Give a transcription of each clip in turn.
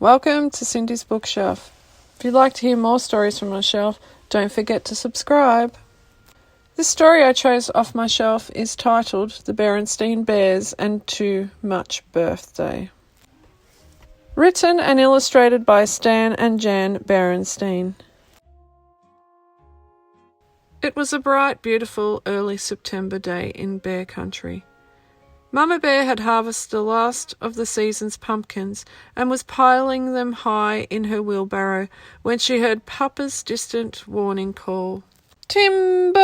Welcome to Sindy's Bookshelf. If you'd like to hear more stories from my shelf, don't forget to subscribe. The story I chose off my shelf is titled The Berenstain Bears and Too Much Birthday. Written and illustrated by Stan and Jan Berenstain. It was a bright, beautiful, early September day in Bear Country. Mama Bear had harvested the last of the season's pumpkins and was piling them high in her wheelbarrow when she heard Papa's distant warning call. Timber!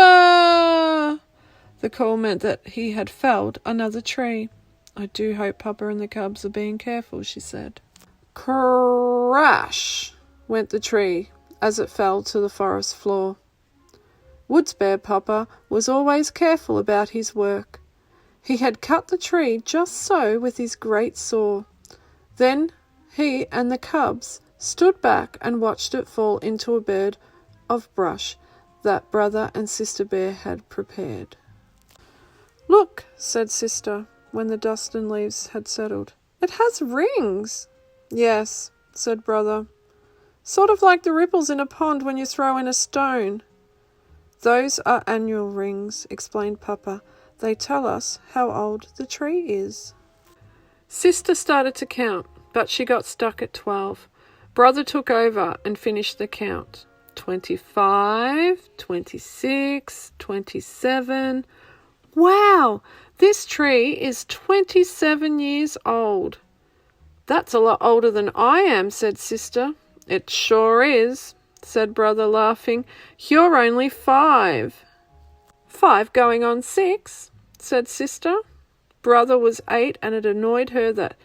The call meant that he had felled another tree. I do hope Papa and the cubs are being careful, she said. Crash! Went the tree as it fell to the forest floor. Woods Bear Papa was always careful about his work. He had cut the tree just so with his great saw. Then he and the cubs stood back and watched it fall into a bed of brush that Brother and Sister Bear had prepared. Look, said Sister, when the dust and leaves had settled. It has rings. Yes, said Brother. Sort of like the ripples in a pond when you throw in a stone. Those are annual rings, explained Papa. They tell us how old the tree is. Sister started to count, but she got stuck at 12. Brother took over and finished the count. 25, 26, 27. Wow, this tree is 27 years old. That's a lot older than I am, said Sister. It sure is, said Brother, laughing. You're only 5. 5 going on 6, said Sister. Brother was 8, and it annoyed her that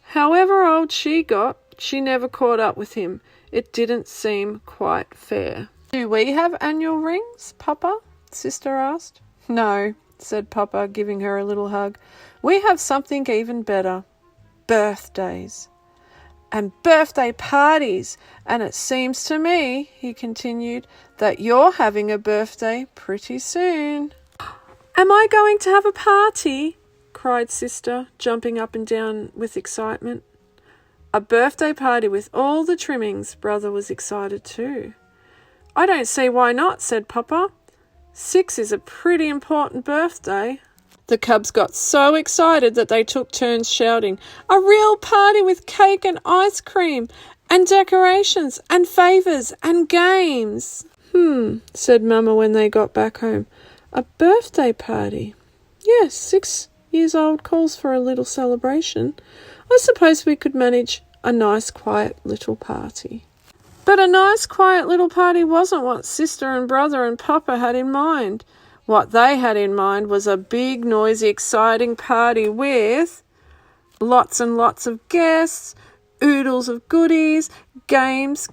however old she got, she never caught up with him. It didn't seem quite fair. Do we have annual rings, Papa? Sister asked. No, said Papa, giving her a little hug. We have something even better. Birthdays. And birthday parties. And it seems to me, he continued, that you're having a birthday pretty soon. Am I going to have a party? Cried Sister, jumping up and down with excitement. A birthday party with all the trimmings. Brother was excited too. I don't see why not, said Papa. 6 is a pretty important birthday. The cubs got so excited that they took turns shouting, a real party with cake and ice cream and decorations and favours and games. Said Mama when they got back home. A birthday party? Yes, 6 years old calls for a little celebration. I suppose we could manage a nice quiet little party. But a nice quiet little party wasn't what Sister and Brother and Papa had in mind. What they had in mind was a big, noisy, exciting party with lots and lots of guests, oodles of goodies, games.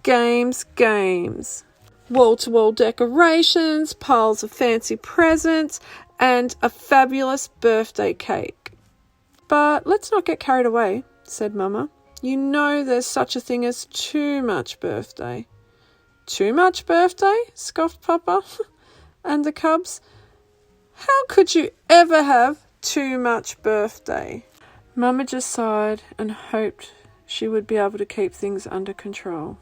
Wall-to-wall decorations, piles of fancy presents, and a fabulous birthday cake. But let's not get carried away, said Mama. You know there's such a thing as too much birthday. Too much birthday? Scoffed Papa. And the cubs? How could you ever have too much birthday? Mama just sighed and hoped she would be able to keep things under control.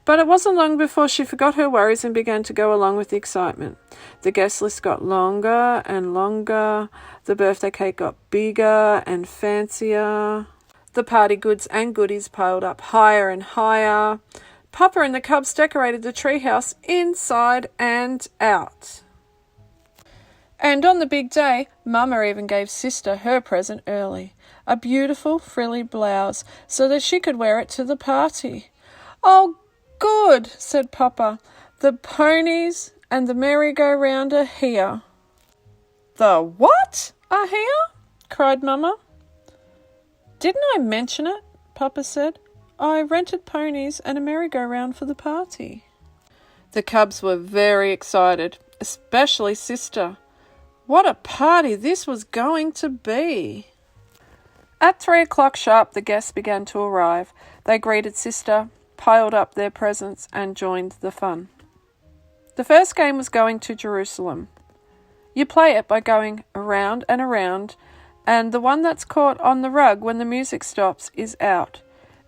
But it wasn't long before she forgot her worries and began to go along with the excitement. The guest list got longer and longer. The birthday cake got bigger and fancier. The party goods and goodies piled up higher and higher. Papa and the cubs decorated the treehouse inside and out. And on the big day, Mama even gave Sister her present early, a beautiful frilly blouse, so that she could wear it to the party. Oh, good, said Papa. The ponies and the merry-go-round are here. The what are here? Cried Mama. Didn't I mention it? Papa said. I rented ponies and a merry-go-round for the party. The cubs were very excited, especially Sister. What a party this was going to be. At 3 o'clock sharp, the guests began to arrive. They greeted Sister, piled up their presents, and joined the fun. The first game was going to Jerusalem. You play it by going around and around, and the one that's caught on the rug when the music stops is out.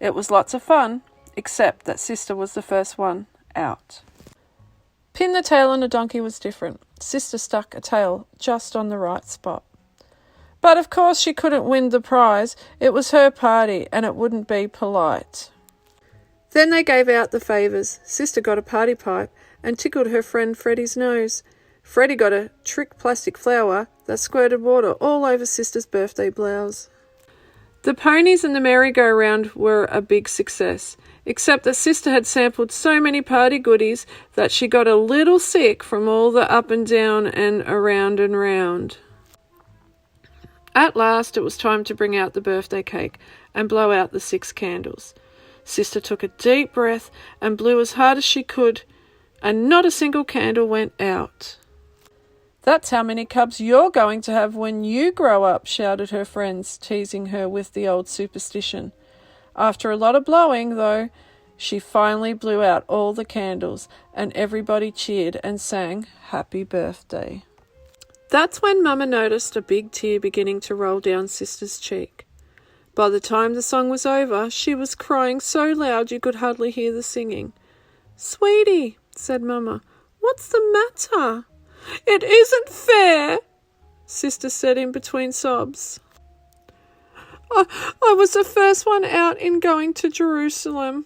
It was lots of fun, except that Sister was the first one out. Pin the tail on a donkey was different. Sister stuck a tail just on the right spot. But of course she couldn't win the prize. It was her party and it wouldn't be polite. Then they gave out the favours. Sister got a party pipe and tickled her friend Freddie's nose. Freddie got a trick plastic flower that squirted water all over Sister's birthday blouse. The ponies and the merry-go-round were a big success, except that Sister had sampled so many party goodies that she got a little sick from all the up and down and around and round. At last it was time to bring out the birthday cake and blow out the 6 candles. Sister took a deep breath and blew as hard as she could, and not a single candle went out. "That's how many cubs you're going to have when you grow up," shouted her friends, teasing her with the old superstition. After a lot of blowing, though, she finally blew out all the candles, and everybody cheered and sang Happy Birthday. That's when Mama noticed a big tear beginning to roll down Sister's cheek. By the time the song was over, she was crying so loud you could hardly hear the singing. "Sweetie," said Mama, "what's the matter?" "It isn't fair," Sister said in between sobs. I was the first one out in going to Jerusalem.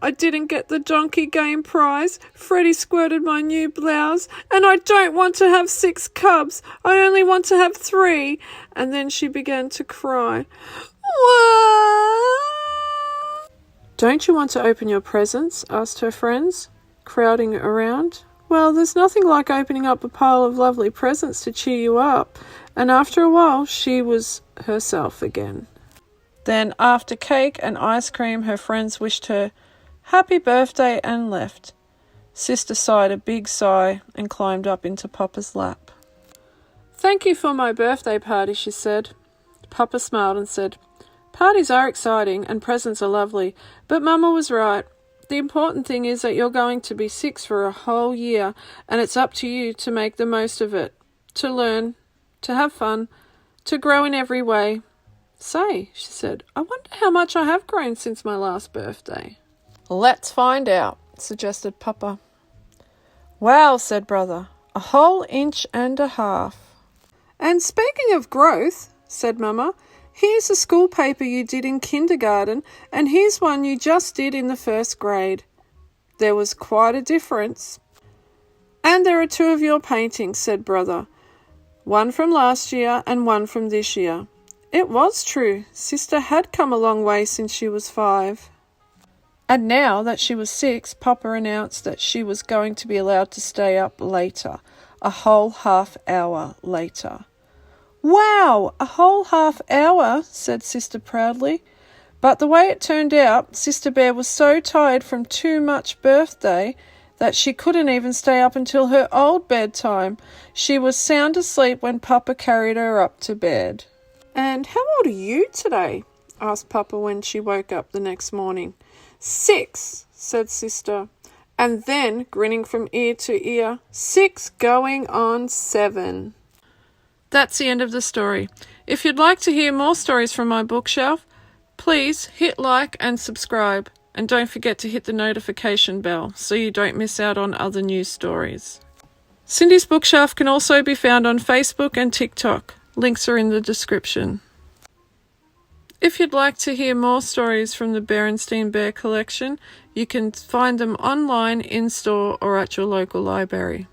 I didn't get the donkey game prize. Freddie squirted my new blouse, and I don't want to have 6 cubs. I only want to have 3. And then she began to cry. "Don't you want to open your presents?" asked her friends, crowding around. "Well, there's nothing like opening up a pile of lovely presents to cheer you up." And after a while, she was herself again. Then, after cake and ice cream, her friends wished her happy birthday and left. Sister sighed a big sigh and climbed up into Papa's lap. "Thank you for my birthday party," she said. Papa smiled and said, "Parties are exciting and presents are lovely, but Mama was right. The important thing is that you're going to be 6 for a whole year, and it's up to you to make the most of it, to learn, to have fun, to grow in every way." "Say," she said, "I wonder how much I have grown since my last birthday." "Let's find out," suggested Papa. "Wow," said Brother, "a whole 1.5 inches." "And speaking of growth," said Mama, "here's a school paper you did in kindergarten, and here's one you just did in the 1st grade. There was quite a difference." "And there are 2 of your paintings," said Brother. "One from last year and one from this year." It was true. Sister had come a long way since she was 5. And now that she was 6, Papa announced that she was going to be allowed to stay up later, a whole half hour later. "Wow, a whole half hour," said Sister proudly. But the way it turned out, Sister Bear was so tired from too much birthday that she couldn't even stay up until her old bedtime. She was sound asleep when Papa carried her up to bed. "And how old are you today?" asked Papa when she woke up the next morning. 6, said Sister, and then, grinning from ear to ear, 6 going on 7. That's the end of the story. If you'd like to hear more stories from my bookshelf, please hit like and subscribe, and don't forget to hit the notification bell so you don't miss out on other news stories. Sindy's Bookshelf can also be found on Facebook and TikTok. Links are in the description. If you'd like to hear more stories from the Berenstain Bear collection, you can find them online, in-store, or at your local library.